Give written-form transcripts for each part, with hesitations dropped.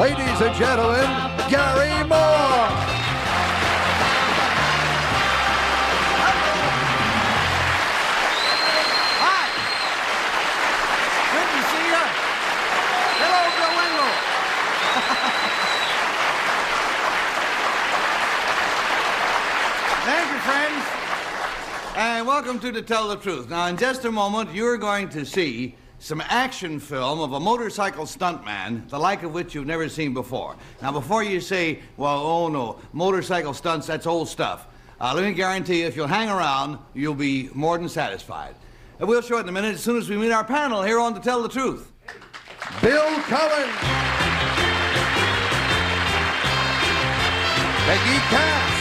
ladies and gentlemen, Gary Moore. Hi. Good to see you. Hello, Bill Wingo. Thank you, friends. And welcome to Tell the Truth. Now, in just a moment, you're going to see some action film of a motorcycle stuntman, the like of which you've never seen before. Now, before you say, well, oh no, motorcycle stunts, that's old stuff. Let me guarantee you, if you'll hang around, you'll be more than satisfied. And we'll show it in a minute as soon as we meet our panel here on To Tell the Truth. Bill Cullen. Peggy Cass.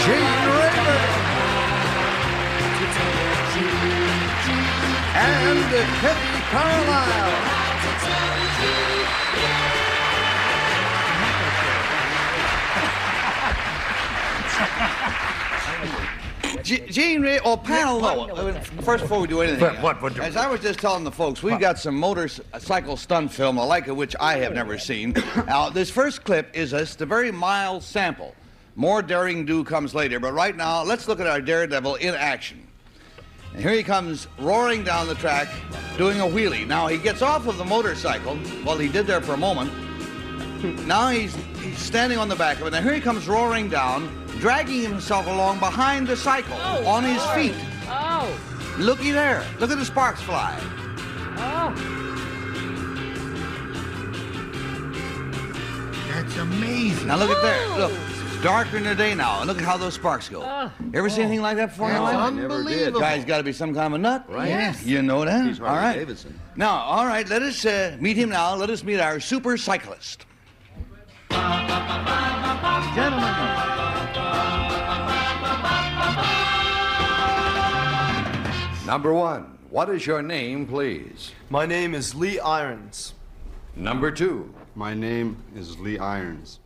Gene Raymond. And Kitty Carlisle. Gene Ray, panel, no. First, before we do anything, What? as I was just telling the folks, we've got some motorcycle stunt film, the like of which I have never seen. Now, this first clip is just a very mild sample. More daring do comes later, but right now, let's look at our daredevil in action. And here he comes roaring down the track, doing a wheelie. Now, he gets off of the motorcycle. Well, he did there for a moment. Now he's standing on the back of it. Now, here he comes roaring down, dragging himself along behind the cycle on his feet. Oh. Looky there. Look at the sparks fly. Oh. That's amazing. Now, look at there. Look, it's darker in the day now, and look at how those sparks go. You ever see anything like that before in your life? Unbelievable. Guy's got to be some kind of a nut. Right. Yes. You know that? He's all Harley right. Davidson. Now, all right, let us meet him now. Let us meet our super cyclist. Gentlemen. Number one, what is your name, please? My name is Lee Irons. Number two. My name is Lee Irons.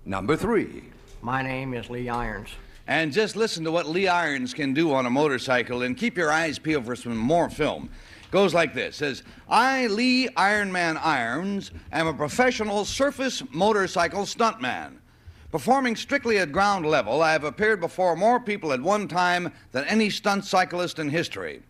Number three. My name is Lee Irons. And just listen to what Lee Irons can do on a motorcycle, and keep your eyes peeled for some more film. Goes like this. Says, I, Lee Ironman Irons, am a professional surface motorcycle stuntman. Performing strictly at ground level, I have appeared before more people at one time than any stunt cyclist in history.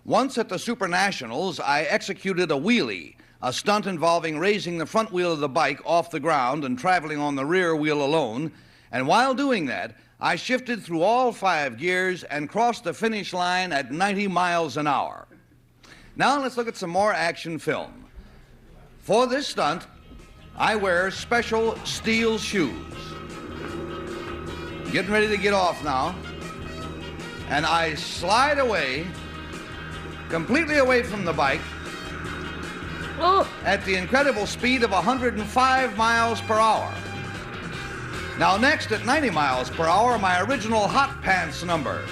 Once at the Super Nationals, I executed a wheelie, a stunt involving raising the front wheel of the bike off the ground and traveling on the rear wheel alone. And while doing that, I shifted through all 5 gears and crossed the finish line at 90 miles an hour. Now let's look at some more action film. For this stunt, I wear special steel shoes. Getting ready to get off now. And I slide away, completely away from the bike, at the incredible speed of 105 miles per hour. Now next, at 90 miles per hour, my original hot pants number,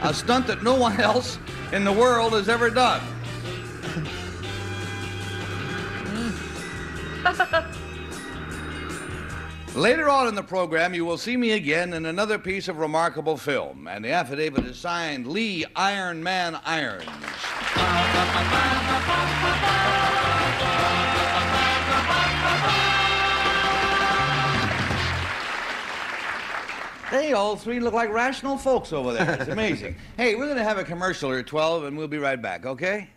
a stunt that no one else in the world has ever done. Later on in the program, you will see me again in another piece of remarkable film, and the affidavit is signed Lee Iron Man Irons. They all three look like rational folks over there. It's amazing. Hey, we're going to have a commercial here at 12, and we'll be right back, okay?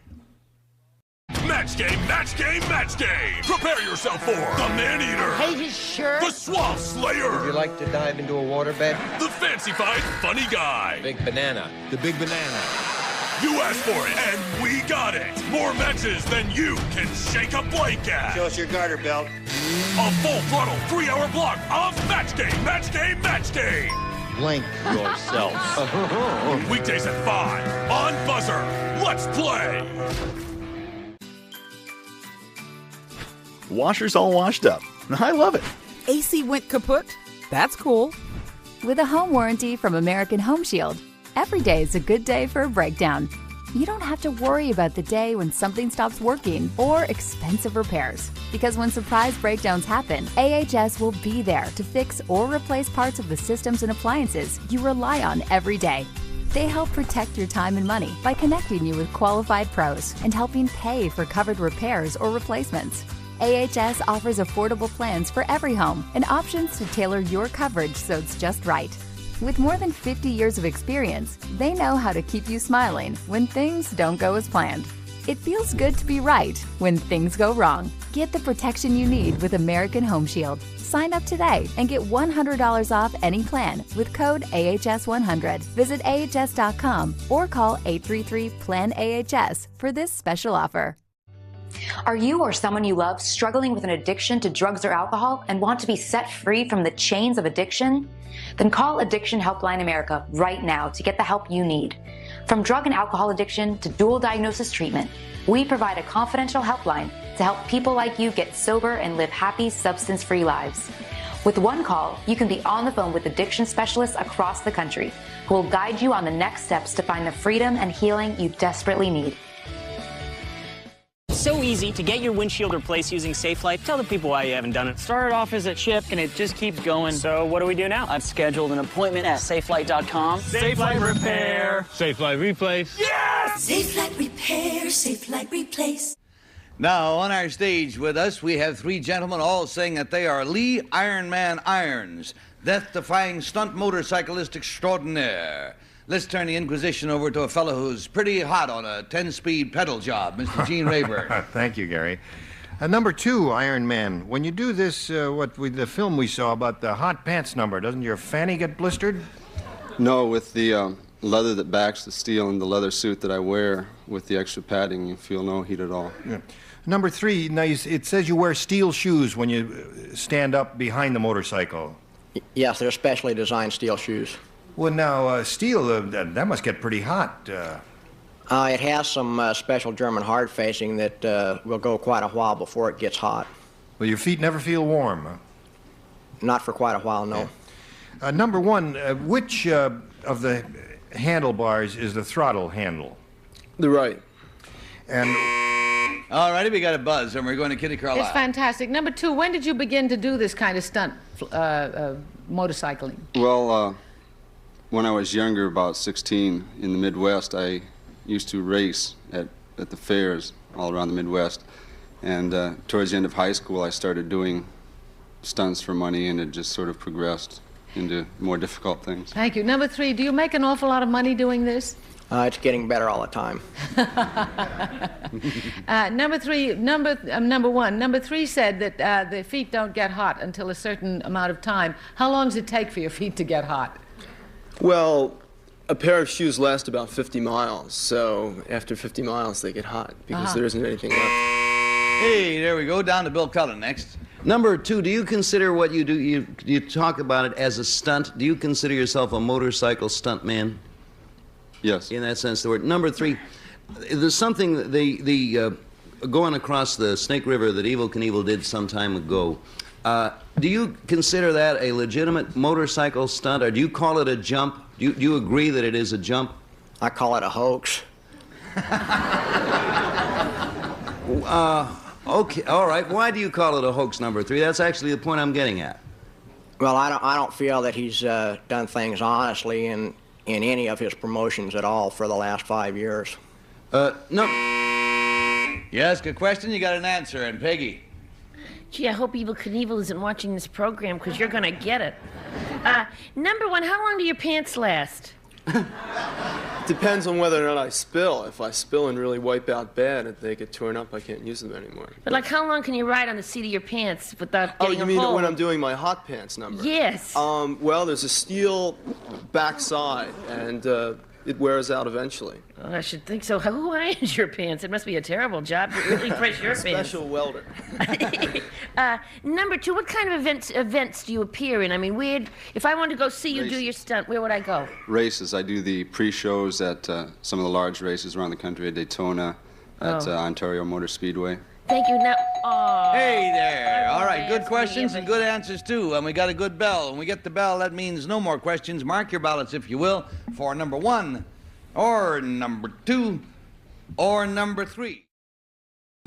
Match game, match game, match game! Prepare yourself for the Man-Eater! Hey, his shirt. The Swamp Slayer! Would you like to dive into a waterbed? The Fancy-Fied Funny Guy! Big banana. The Big Banana. You asked for it, and we got it! More matches than you can shake a blank at! Show us your garter belt. A full-throttle 3-hour block of Match Game, Match Game, Match Game! Blank yourself. Weekdays at 5 on BUZZR. Let's play! Washer's all washed up. I love it. AC went kaput? That's cool. With a home warranty from American Home Shield, every day is a good day for a breakdown. You don't have to worry about the day when something stops working or expensive repairs. Because when surprise breakdowns happen, AHS will be there to fix or replace parts of the systems and appliances you rely on every day. They help protect your time and money by connecting you with qualified pros and helping pay for covered repairs or replacements. AHS offers affordable plans for every home and options to tailor your coverage so it's just right. With more than 50 years of experience, they know how to keep you smiling when things don't go as planned. It feels good to be right when things go wrong. Get the protection you need with American Home Shield. Sign up today and get $100 off any plan with code AHS100. Visit AHS.com or call 833-PLAN-AHS for this special offer. Are you or someone you love struggling with an addiction to drugs or alcohol and want to be set free from the chains of addiction? Then call Addiction Helpline America right now to get the help you need. From drug and alcohol addiction to dual diagnosis treatment, we provide a confidential helpline to help people like you get sober and live happy, substance-free lives. With one call, you can be on the phone with addiction specialists across the country who will guide you on the next steps to find the freedom and healing you desperately need. So easy to get your windshield replaced using SafeLight. Tell the people why you haven't done it. Started off as a chip, and it just keeps going. So what do we do now? I've scheduled an appointment at SafeLight.com. SafeLight repair. SafeLight replace. Yes! SafeLight repair, SafeLight replace. Now, on our stage with us, we have three gentlemen all saying that they are Lee Ironman Irons, death-defying stunt motorcyclist extraordinaire. Let's turn the Inquisition over to a fellow who's pretty hot on a 10-speed pedal job, Mr. Gene Rayburn. Thank you, Gary. Number 2, Iron Man. When you do this, the film we saw about the hot pants number, doesn't your fanny get blistered? No, with the leather that backs the steel and the leather suit that I wear with the extra padding, you feel no heat at all. Yeah. Number 3, now it says you wear steel shoes when you stand up behind the motorcycle. Yes, they're specially designed steel shoes. Well, now, steel, that must get pretty hot. It has some special German hard facing that will go quite a while before it gets hot. Well, your feet never feel warm, huh? Not for quite a while, no. Yeah. Number 1, which of the handlebars is the throttle handle? The right. And... All righty, we got a buzz, and we're going to Kitty Carlisle. It's fantastic. Number 2, when did you begin to do this kind of stunt motorcycling? Well, when I was younger, about 16, in the Midwest, I used to race at the fairs all around the Midwest. And towards the end of high school, I started doing stunts for money, and it just sort of progressed into more difficult things. Thank you. Number 3, do you make an awful lot of money doing this? It's getting better all the time. Number 1. Number 3 said that the feet don't get hot until a certain amount of time. How long does it take for your feet to get hot? Well, a pair of shoes lasts about 50 miles, so after 50 miles they get hot because there isn't anything left. Hey, there we go. Down to Bill Cullen next. Number 2, do you consider what you do, you talk about it as a stunt, do you consider yourself a motorcycle stunt man? Yes. In that sense of the word. Number 3, there's something, going across the Snake River that Evel Knievel did some time ago. Do you consider that a legitimate motorcycle stunt, or do you call it a jump? Do you agree that it is a jump? I call it a hoax. Okay, all right. Why do you call it a hoax, number 3? That's actually the point I'm getting at. Well, I don't feel that he's done things honestly in any of his promotions at all for the last 5 years. No. You ask a question, you got an answer. And Peggy? Gee, I hope Evel Knievel isn't watching this program, because you're going to get it. Number 1, how long do your pants last? Depends on whether or not I spill. If I spill and really wipe out bad, if they get torn up, I can't use them anymore. But like, how long can you ride on the seat of your pants without getting a hole? Oh, you mean when I'm doing my hot pants number? Yes. Well, there's a steel backside, and it wears out eventually. Oh, I should think so. Who irons your pants? It must be a terrible job to really press your pants. Special welder. Number 2, what kind of events do you appear in? I mean, if I wanted to go see you do your stunt, where would I go? Races. I do the pre-shows at some of the large races around the country, at Daytona, at Ontario Motor Speedway. Thank you. Now, hey there. All right, good questions and good answers, too. And we got a good bell. When we get the bell, that means no more questions. Mark your ballots, if you will, for number 1, or number 2, or number 3.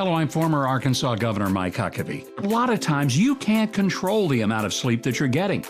Hello, I'm former Arkansas Governor Mike Huckabee. A lot of times you can't control the amount of sleep that you're getting.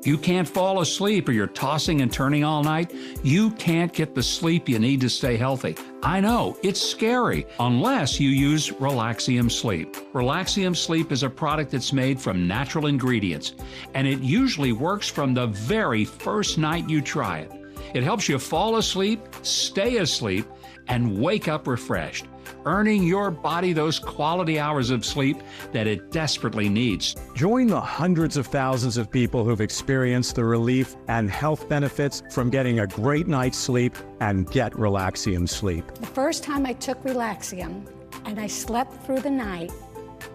You can't fall asleep or you're tossing and turning all night. You can't get the sleep you need to stay healthy. I know, it's scary unless you use Relaxium Sleep. Relaxium Sleep is a product that's made from natural ingredients, and it usually works from the very first night you try it. It helps you fall asleep, stay asleep, and wake up refreshed, earning your body those quality hours of sleep that it desperately needs. Join the hundreds of thousands of people who've experienced the relief and health benefits from getting a great night's sleep and get Relaxium Sleep. The first time I took Relaxium and I slept through the night,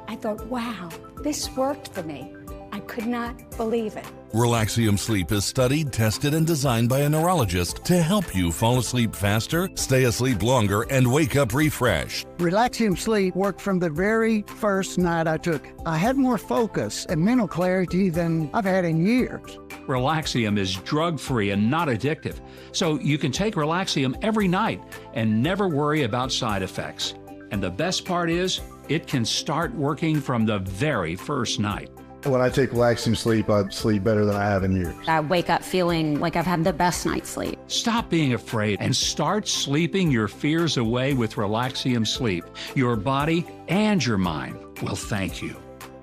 I thought, wow, this worked for me. I could not believe it. Relaxium Sleep is studied, tested, and designed by a neurologist to help you fall asleep faster, stay asleep longer, and wake up refreshed. Relaxium Sleep worked from the very first night I took it. I had more focus and mental clarity than I've had in years. Relaxium is drug-free and not addictive, so you can take Relaxium every night and never worry about side effects. And the best part is, it can start working from the very first night. When I take Relaxium Sleep, I sleep better than I have in years. I wake up feeling like I've had the best night's sleep. Stop being afraid and start sleeping your fears away with Relaxium Sleep. Your body and your mind will thank you.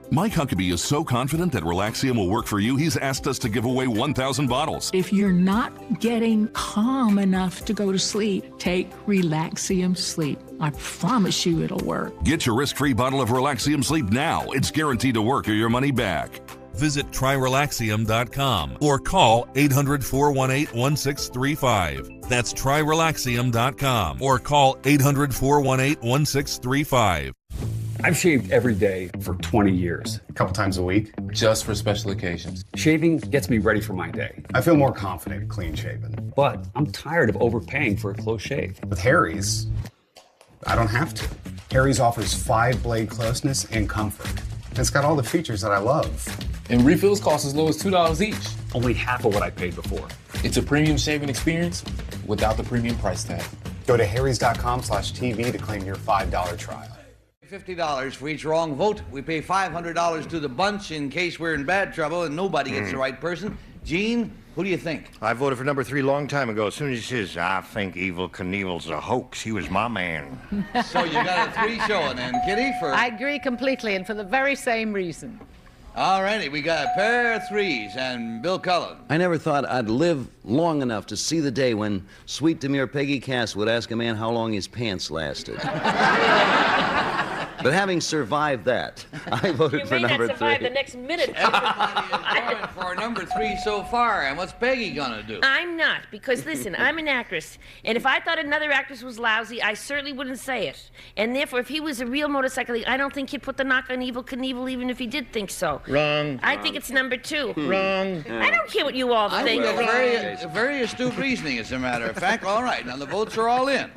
Mike Huckabee is so confident that Relaxium will work for you, he's asked us to give away 1,000 bottles. If you're not getting calm enough to go to sleep, take Relaxium Sleep. I promise you it'll work. Get your risk-free bottle of Relaxium Sleep now. It's guaranteed to work or your money back. Visit tryrelaxium.com or call 800-418-1635. That's tryrelaxium.com or call 800-418-1635. I've shaved every day for 20 years. A couple times a week, just for special occasions. Shaving gets me ready for my day. I feel more confident clean shaven. But I'm tired of overpaying for a close shave. With Harry's, I don't have to. Harry's offers 5-blade closeness and comfort. It's got all the features that I love. And refills cost as low as $2 each. Only half of what I paid before. It's a premium shaving experience without the premium price tag. Go to harrys.com/TV to claim your $5 trial. $50 for each wrong vote. We pay $500 to the bunch in case we're in bad trouble and nobody gets the right person. Gene, who do you think? I voted for number 3 a long time ago. As soon as he says, I think Evel Knievel's a hoax, he was my man. So you got a 3 showing, and Kitty for... I agree completely, and for the very same reason. All righty, we got a pair of 3s, and Bill Cullen. I never thought I'd live long enough to see the day when sweet demure Peggy Cass would ask a man how long his pants lasted. But having survived that, I voted for number 3. You may not survive the next minute. Everybody is going for number 3 so far, and what's Peggy gonna do? I'm not, because listen, I'm an actress, and if I thought another actress was lousy, I certainly wouldn't say it. And therefore, if he was a real motorcycle, I don't think he'd put the knock on Evel Knievel, even if he did think so. Wrong. I think it's number 2. Wrong. I don't care what you all I think. think that's very astute reasoning, as a matter of fact. All right, now the votes are all in.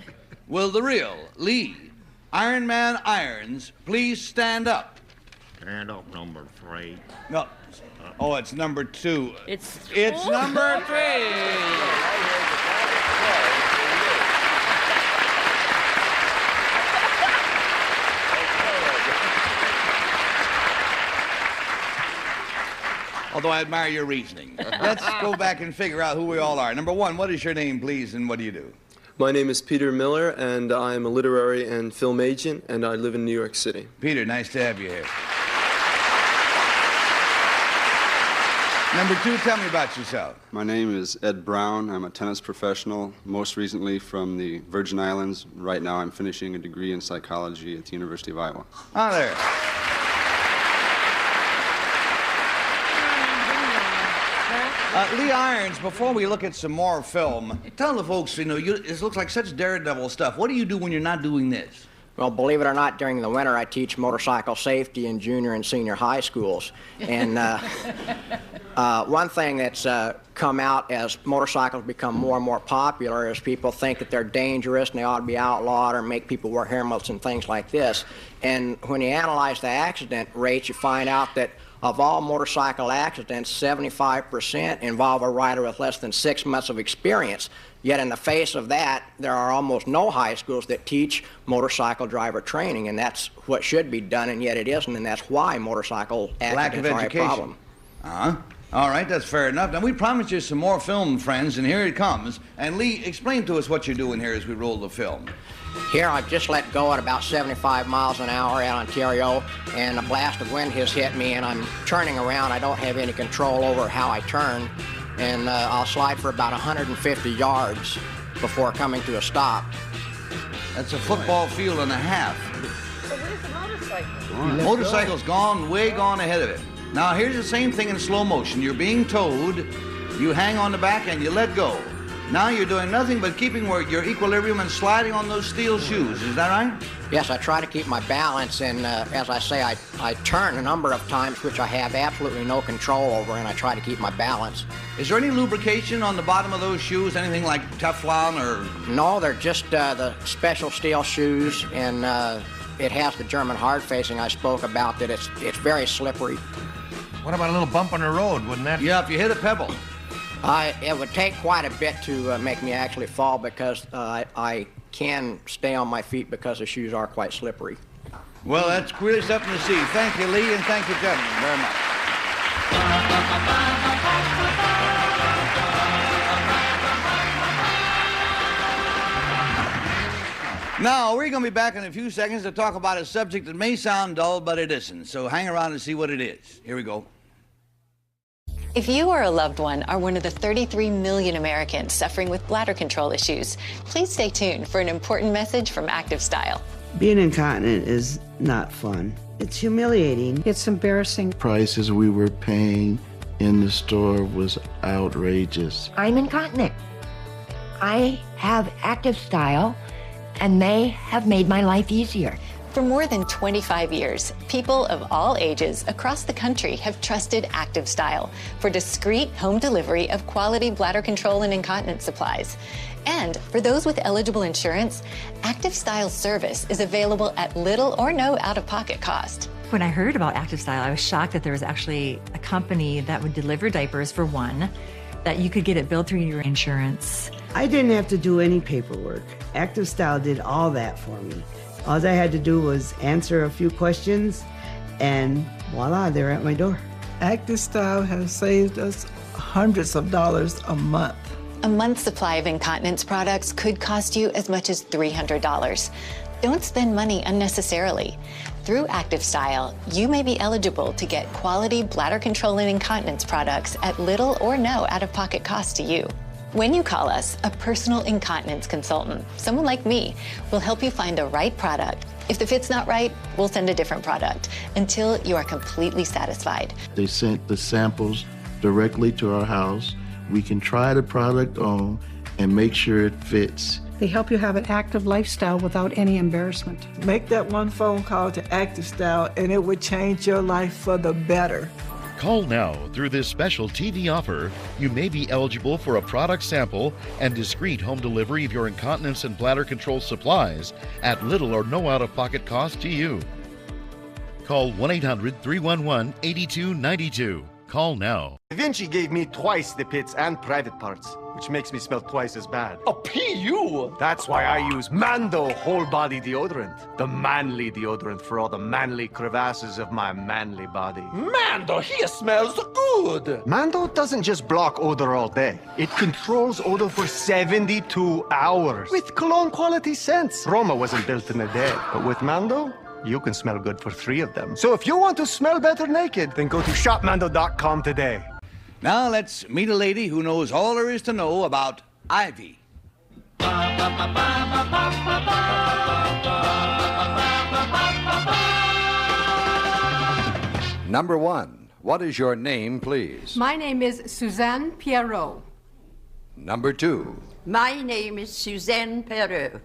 Will the real Lee Iron Man Irons please stand up? Stand up, number 3. No. Oh, it's number 2. It's number 3. Although I admire your reasoning. Let's go back and figure out who we all are. Number 1, what is your name, please, and what do you do? My name is Peter Miller, and I am a literary and film agent, and I live in New York City. Peter, nice to have you here. Number 2, tell me about yourself. My name is Ed Brown. I'm a tennis professional, most recently from the Virgin Islands. Right now I'm finishing a degree in psychology at the University of Iowa. Oh, there. Lee Irons, before we look at some more film, tell the folks, this looks like such daredevil stuff. What do you do when you're not doing this? Well, believe it or not, during the winter I teach motorcycle safety in junior and senior high schools. And one thing that's come out as motorcycles become more and more popular is people think that they're dangerous and they ought to be outlawed or make people wear helmets and things like this. And when you analyze the accident rates, you find out that Of all motorcycle accidents, 75% involve a rider with less than 6 months of experience. Yet in the face of that, there are almost no high schools that teach motorcycle driver training, and that's what should be done, and yet it isn't, and that's why motorcycle accidents are a problem. Uh-huh. All right, that's fair enough. Now, we promised you some more film, friends, and here it comes. And Lee, explain to us what you're doing here as we roll the film. Here, I've just let go at about 75 miles an hour in Ontario, and a blast of wind has hit me, and I'm turning around. I don't have any control over how I turn, and I'll slide for about 150 yards before coming to a stop. That's a football field and a half. So where's the motorcycle? Motorcycle's gone, way gone ahead of it. Now, here's the same thing in slow motion. You're being towed, you hang on the back, and you let go. Now you're doing nothing but keeping your equilibrium and sliding on those steel shoes. Is that right? Yes, I try to keep my balance, and as I say, I turn a number of times, which I have absolutely no control over, and I try to keep my balance. Is there any lubrication on the bottom of those shoes? Anything like Teflon or...? No, they're just the special steel shoes, and it has the German hard facing I spoke about, that it's very slippery. What about a little bump on the road? Wouldn't that... Yeah, if you hit a pebble. It would take quite a bit to make me actually fall, because I can stay on my feet because the shoes are quite slippery. Well, that's really something to see. Thank you, Lee, and thank you, gentlemen, very much. Now, we're going to be back in a few seconds to talk about a subject that may sound dull, but it isn't. So hang around and see what it is. Here we go. If you or a loved one are one of the 33 million Americans suffering with bladder control issues, please stay tuned for an important message from Active Style. Being incontinent is not fun. It's humiliating. It's embarrassing. Prices we were paying in the store was outrageous. I'm incontinent. I have Active Style, and they have made my life easier. For more than 25 years, people of all ages across the country have trusted Active Style for discreet home delivery of quality bladder control and incontinence supplies. And for those with eligible insurance, Active Style service is available at little or no out-of-pocket cost. When I heard about Active Style, I was shocked that there was actually a company that would deliver diapers for one, that you could get it billed through your insurance. I didn't have to do any paperwork. Active Style did all that for me. All I had to do was answer a few questions, and voila, they're at my door. Active Style has saved us hundreds of dollars a month. A month's supply of incontinence products could cost you as much as $300. Don't spend money unnecessarily. Through Active Style, you may be eligible to get quality bladder control and incontinence products at little or no out-of-pocket cost to you. When you call us, a personal incontinence consultant, someone like me, will help you find the right product. If the fit's not right, we'll send a different product until you are completely satisfied. They sent the samples directly to our house. We can try the product on and make sure it fits. They help you have an active lifestyle without any embarrassment. Make that one phone call to Active Style, and it would change your life for the better. Call now. Through this special TV offer, you may be eligible for a product sample and discreet home delivery of your incontinence and bladder control supplies at little or no out-of-pocket cost to you. Call 1-800-311-8292. Call now. Da Vinci gave me twice the pits and private parts, which makes me smell twice as bad. A PU? That's why I use Mando whole body deodorant. The manly deodorant for all the manly crevasses of my manly body. Mando, he smells good. Mando doesn't just block odor all day. It controls odor for 72 hours. With cologne quality scents. Roma wasn't built in a day, but with Mando, you can smell good for 3 of them. So if you want to smell better naked, then go to shopmando.com today. Now let's meet a lady who knows all there is to know about Ivy. Number 1, what is your name, please? My name is Suzanne Pierrot. Number 2. My name is Suzanne Pierrot.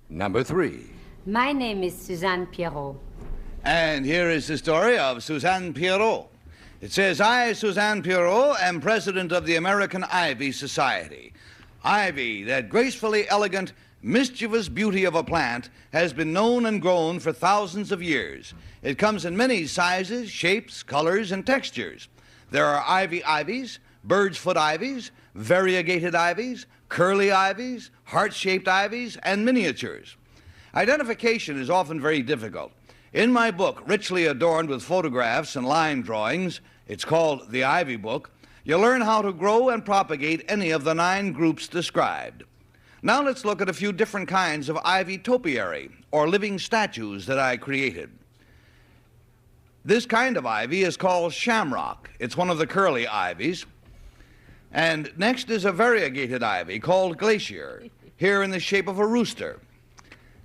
Number 3. My name is Suzanne Pierrot. And here is the story of Suzanne Pierrot. It says, I, Suzanne Pierrot, am president of the American Ivy Society. Ivy, that gracefully elegant mischievous beauty of a plant has been known and grown for thousands of years. It comes in many sizes, shapes, colors, and textures. There are ivies, bird's foot ivies, variegated ivies, curly ivies, heart-shaped ivies, and miniatures. Identification is often very difficult. In my book, richly adorned with photographs and line drawings, it's called The Ivy Book, you'll learn how to grow and propagate any of the 9 groups described. Now let's look at a few different kinds of ivy topiary, or living statues that I created. This kind of ivy is called shamrock. It's one of the curly ivies. And next is a variegated ivy called glacier, here in the shape of a rooster.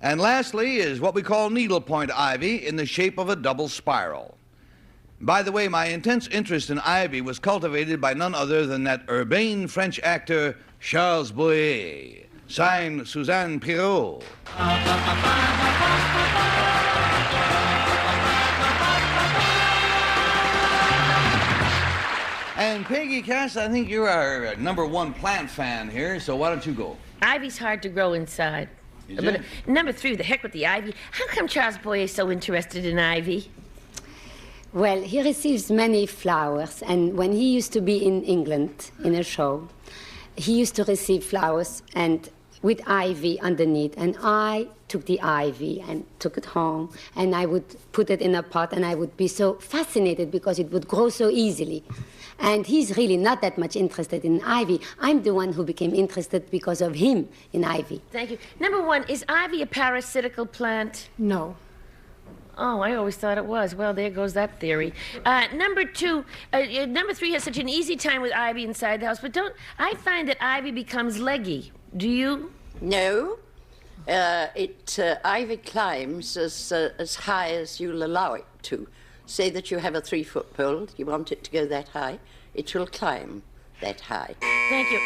And lastly is what we call needlepoint ivy in the shape of a double spiral. By the way, my intense interest in ivy was cultivated by none other than that urbane French actor, Charles Boyer, signed Suzanne Pirot. And Peggy Cass, I think you're our #1 plant fan here, so why don't you go? Ivy's hard to grow inside. Is But it? number 3, the heck with the ivy. How come Charles Boyer is so interested in ivy? Well, he receives many flowers, and when he used to be in England in a show, he used to receive flowers and with ivy underneath, and I took the ivy and took it home, and I would put it in a pot, and I would be so fascinated because it would grow so easily. And he's really not that much interested in ivy. I'm the one who became interested because of him in ivy. Thank you. Number 1, is ivy a parasitical plant? No. Oh, I always thought it was. Well, there goes that theory. Number 2, number 3 has such an easy time with ivy inside the house, but I find that ivy becomes leggy. Do you? No. Ivy climbs as high as you'll allow it to. Say that you have a 3-foot pole, you want it to go that high, it will climb that high. Thank you.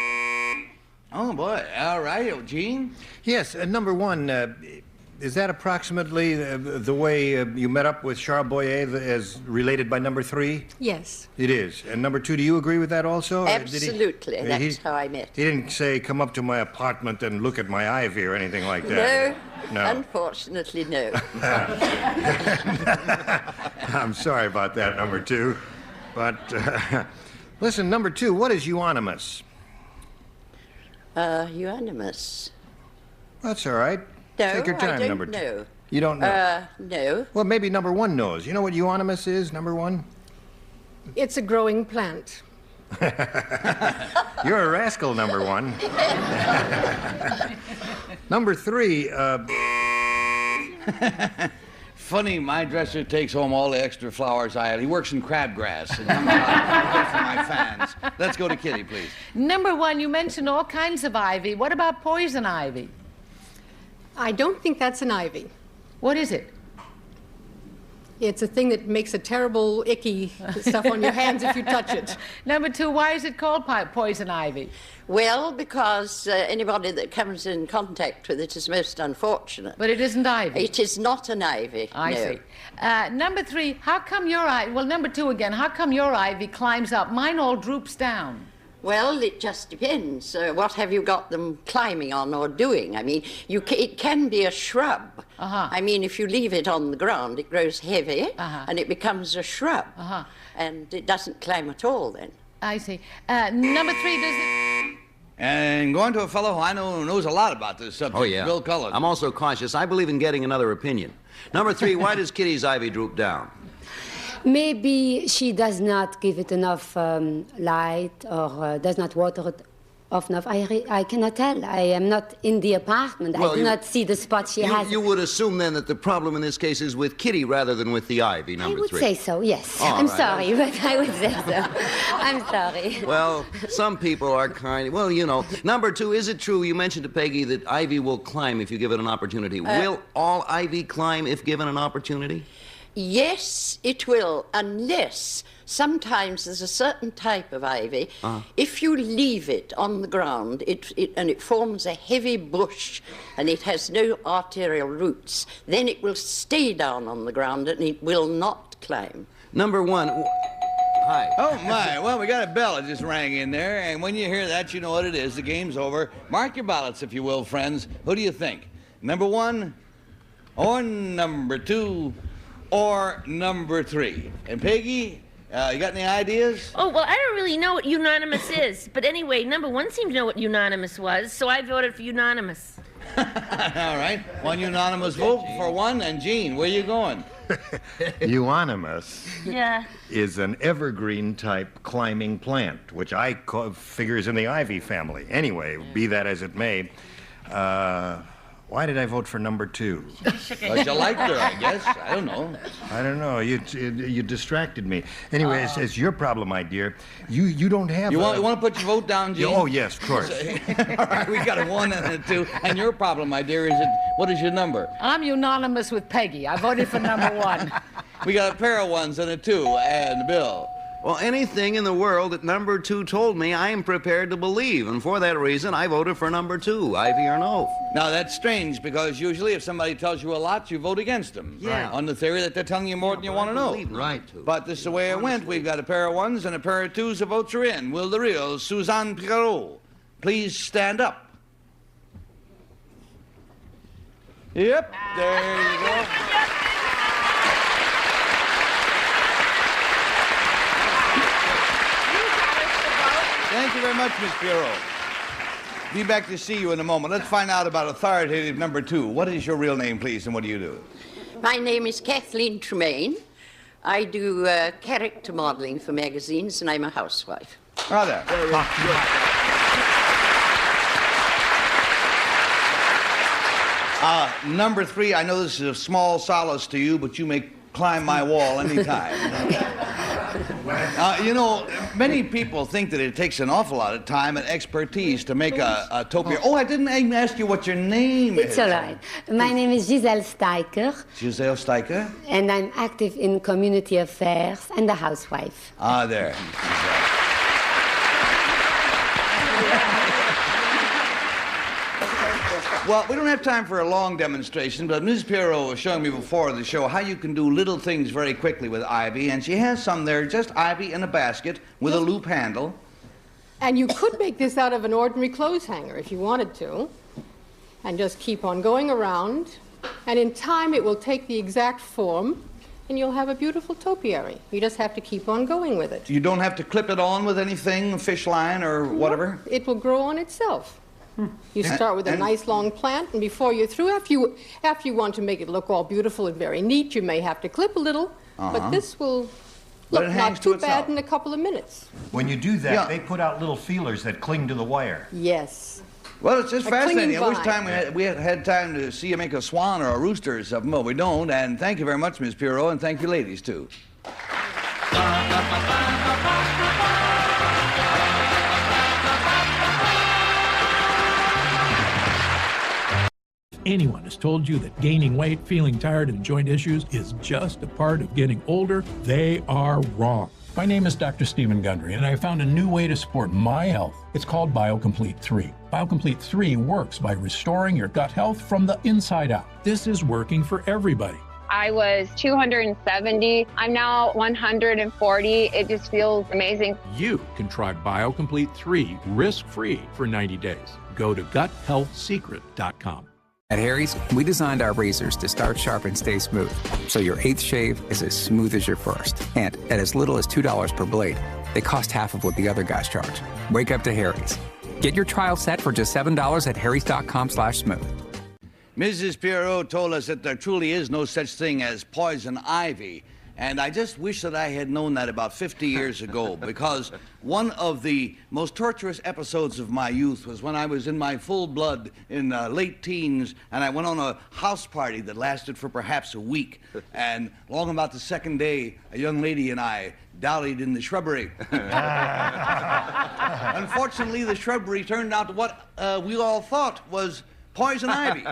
Oh, boy. All right, Gene? Yes, number 1, is that approximately the way you met up with Charles Boyer as related by number 3? Yes. It is. And number 2, do you agree with that also? Absolutely, that's how I met. He didn't say, come up to my apartment and look at my ivy or anything like that. No, unfortunately, no. I'm sorry about that, number 2. But, listen, number 2, what is euonymus? Euonymus. That's all right. No, Take your time, I don't number 2. know. You don't know? No. Well, maybe number 1 knows. You know what euonymus is, number 1? It's a growing plant. You're a rascal, number 1. Number 3, Funny, my dresser takes home all the extra flowers I had. He works in crabgrass. And I'm good for my fans. Let's go to Kitty, please. Number 1, you mentioned all kinds of ivy. What about poison ivy? I don't think that's an ivy. What is it? It's a thing that makes a terrible, icky stuff on your hands if you touch it. Number 2, why is it called poison ivy? Well, because anybody that comes in contact with it is most unfortunate. But it isn't ivy? It is not an ivy, I no. see. Number 3, how come your ivy, well, number 2 again, how come your ivy climbs up? Mine all droops down. Well, it just depends. What have you got them climbing on or doing? I mean, it can be a shrub. I mean, if you leave it on the ground, it grows heavy and it becomes a shrub. And it doesn't climb at all then. I see. Number 3, does it... And going to a fellow who I know knows a lot about this subject, Oh, yeah. Bill Cullen. I'm also cautious. I believe in getting another opinion. Number 3, why does Kitty's ivy droop down? Maybe she does not give it enough light or does not water it often enough. I cannot tell. I am not in the apartment. Well, I do not see the spot she has. You would assume then that the problem in this case is with Kitty rather than with the ivy, number 3. I would say so, yes. All I'm right. sorry, but I would say so. I'm sorry. Well, some people are kind. Well, you know. Number 2, is it true, you mentioned to Peggy, that ivy will climb if you give it an opportunity? Will all ivy climb if given an opportunity? Yes, it will, unless sometimes there's a certain type of ivy. If you leave it on the ground and it forms a heavy bush and it has no arterial roots, then it will stay down on the ground and it will not climb. Number 1, Hi. Oh, my. Well, we got a bell that just rang in there, and when you hear that, you know what it is. The game's over. Mark your ballots, if you will, friends. Who do you think? Number 1, or number 2, or number 3? And Peggy, you got any ideas? Oh, well, I don't really know what unanimous is. But anyway, number 1 seemed to know what unanimous was, so I voted for unanimous. All right. One unanimous vote for 1. And Gene, where you going? Euonymus Yeah. is an evergreen type climbing plant, which figures in the ivy family. Anyway, be that as it may, why did I vote for number 2? But you liked her, I guess. I don't know. I don't know. You distracted me. Anyway, it's your problem, my dear. You don't have. You want to put your vote down, Gene? Oh yes, of course. All right, we got a 1 and a 2. And your problem, my dear, what is your number? I'm unanimous with Peggy. I voted for number 1. We got a pair of 1s and a 2. And Bill? Well, anything in the world that number 2 told me, I am prepared to believe. And for that reason, I voted for number 2, ivy or no. Now, that's strange, because usually if somebody tells you a lot, you vote against them. Yeah. On the theory that they're telling you more than you want to know. Right. But this is the way it went. We've got a pair of 1s and a pair of 2s. The votes are in. Will the real Suzanne Pierrot please stand up? Yep, there you go. Thank you very much, Miss Pierrot. Be back to see you in a moment. Let's find out about authoritative number 2. What is your real name, please, and what do you do? My name is Kathleen Tremaine. I do character modeling for magazines, and I'm a housewife. Ah, there. Number 3, I know this is a small solace to you, but you may climb my wall anytime. You know, many people think that it takes an awful lot of time and expertise to make a topia. Oh, I didn't even ask you what your name is. It's all right. My name is Giselle Steiker. Giselle Steiker? And I'm active in community affairs and a housewife. Ah, there. Well, we don't have time for a long demonstration, but Ms. Pierrot was showing me before the show how you can do little things very quickly with ivy, and she has some there, just ivy in a basket with a loop handle. And you could make this out of an ordinary clothes hanger if you wanted to, and just keep on going around, and in time it will take the exact form, and you'll have a beautiful topiary. You just have to keep on going with it. You don't have to clip it on with anything, a fish line or whatever? No, it will grow on itself. You start with a nice long plant, and before you're through, after you want to make it look all beautiful and very neat, you may have to clip a little, but this will look not too bad in a couple of minutes. When you do that, they put out little feelers that cling to the wire. Yes. Well, it's just fascinating. I wish we had time to see you make a swan or a rooster or something, but we don't. And thank you very much, Ms. Pierrot, and thank you, ladies, too. Anyone has told you that gaining weight, feeling tired, and joint issues is just a part of getting older, they are wrong. My name is Dr. Stephen Gundry, and I found a new way to support my health. It's called BioComplete 3. BioComplete 3 works by restoring your gut health from the inside out. This is working for everybody. I was 270. I'm now 140. It just feels amazing. You can try BioComplete 3 risk-free for 90 days. Go to guthealthsecret.com. At Harry's, we designed our razors to start sharp and stay smooth, so your 8th shave is as smooth as your first. And at as little as $2 per blade, they cost half of what the other guys charge. Wake up to Harry's. Get your trial set for just $7 at harrys.com/smooth. Mrs. Pierrot told us that there truly is no such thing as poison ivy. And I just wish that I had known that about 50 years ago, because one of the most torturous episodes of my youth was when I was in my full blood in late teens, and I went on a house party that lasted for perhaps a week. And long about the second day, a young lady and I dallied in the shrubbery. Unfortunately, the shrubbery turned out to what we all thought was poison ivy.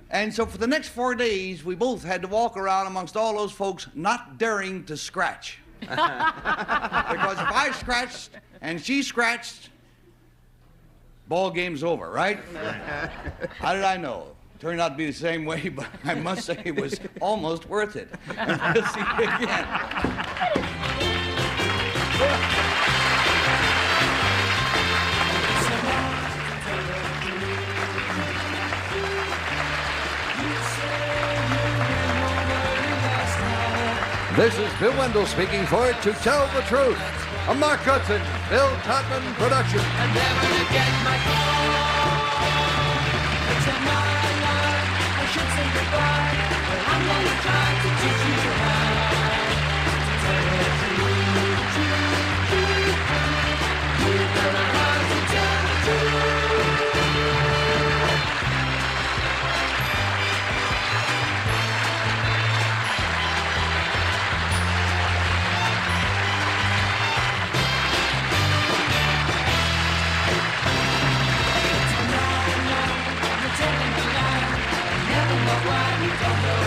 And so for the next 4 days, we both had to walk around amongst all those folks not daring to scratch. Because if I scratched and she scratched, ball game's over, right? How did I know? Turned out to be the same way, but I must say it was almost worth it. And we'll see you again. This is Bill Wendell speaking for To Tell the Truth, a Mark Hudson, Bill Todman production. I'm never gonna get my call. It's a monologue. I should say goodbye, but I'm gonna try to teach you how to tell the truth. You're gonna have to tell the truth. Never know why we don't know